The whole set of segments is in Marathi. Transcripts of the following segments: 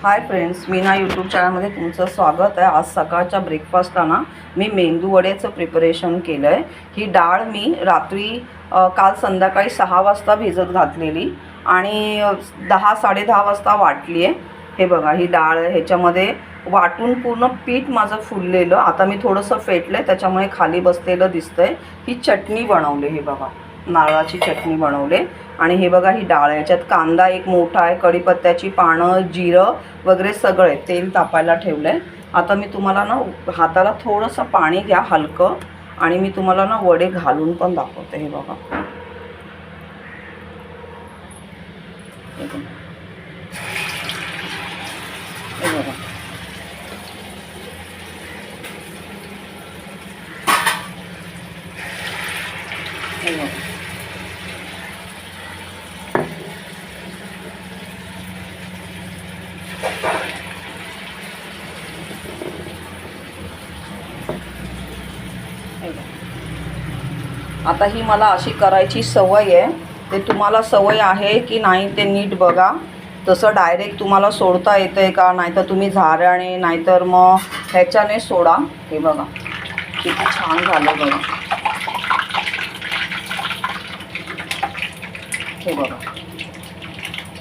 हाय फ्रेंड्स, मीना यूट्यूब चॅनलमध्ये तुमचं स्वागत आहे। आज सकाळच्या ब्रेकफास्टला ना मी मेंदू वड्याचं प्रिपरेशन केलं आहे। ही डाळ मी रात्री काल संध्याकाळी 6 वाजता भिजत घातलेली आणि 10-10:30 वाजता वाटली आहे। हे बघा, ही डाळ ह्याच्यामध्ये वाटून पूर्ण पीठ माझं फुललेलं। आता मी थोडंसं फेटलं त्याच्यामुळे खाली बसलेलं दिसतंय। ही चटणी बनवली, हे बघा नारळाची चटणी बनवले। आणि हे बघा ही डाळ, याच्यात कांदा एक मोठा आहे, कढीपत्त्याची पानं, जिरं वगैरे सगळे, तेल तापायला ठेवलंय। आता मी तुम्हाला ना हाताला थोडंसं पाणी घ्या हलकं, आणि मी तुम्हाला ना वडे घालून पण दाखवते। हे बघा, हे बघा, हे बघा, हे बघा। आता ही मला अशी करायची सवय आहे। ते तुम्हाला सवय आहे की नाही ते नीट बघा। तसं डायरेक्ट तुम्हाला सोडता येतंय का, नाहीतर तुम्ही झाऱ्याने नाहीतर मग ह्याच्याने सोडा। हे बघा किती छान झालं बघा। हे बघा,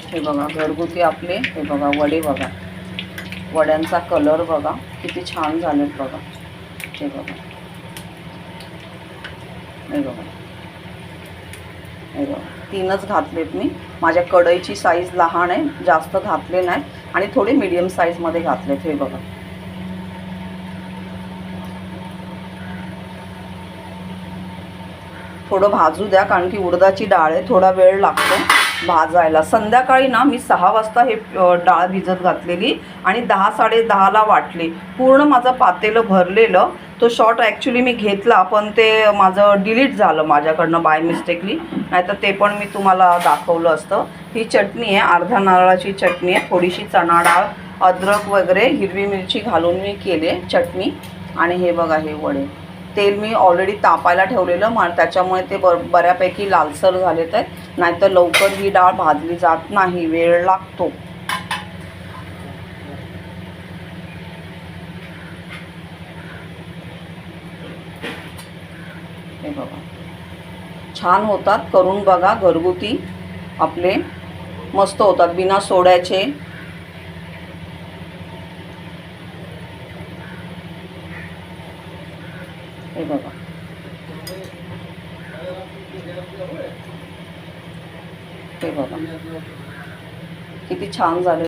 हे बघा घरगुती आपले हे बघा वडे, बघा वड्यांचा कलर बघा किती छान झालेत बघा। हे बघा, हे बघा, हे बघा, 3च घातलेत मी। माझ्या कढईची साईज लहान आहे, जास्त घातले नाही, आणि थोडे मीडियम साईजमध्ये घातलेत। हे बघा, थोडं भाजू द्या, कारण की उडदाची डाळ आहे, थोडा वेळ लागतो भाजायला। संध्याकाळी ना मी 6 वाजता हे डाळ भिजत घातलेली आणि 10-10:30ला वाटली। पूर्ण माझं पातेलं भरलेलं। तो शॉट ॲक्च्युली मी घेतला, पण ते माझं डिलीट झालं माझ्याकडनं बाय मिस्टेकली, नाहीतर ते पण मी तुम्हाला दाखवलं असतं। ही चटणी आहे, अर्ध्या नारळाची चटणी आहे, थोडीशी चणा डाळ, अद्रक वगैरे हिरवी मिरची घालून मी केले चटणी। आणि हे बघा हे वडे, तेल मी ऑलरेडी तापायला ठेवलेलं, मग त्याच्यामुळे ते बऱ्यापैकी लालसर झालेत आहेत, नाहीतर लवकर ही डाळ भाजली जात नाही, वेळ लागतो। हे बघा छान होतात, करून बघा, घरगुती आपले मस्त होतात, बिना सोड्याचे। हे बघा, हे बघा किती छान झाले।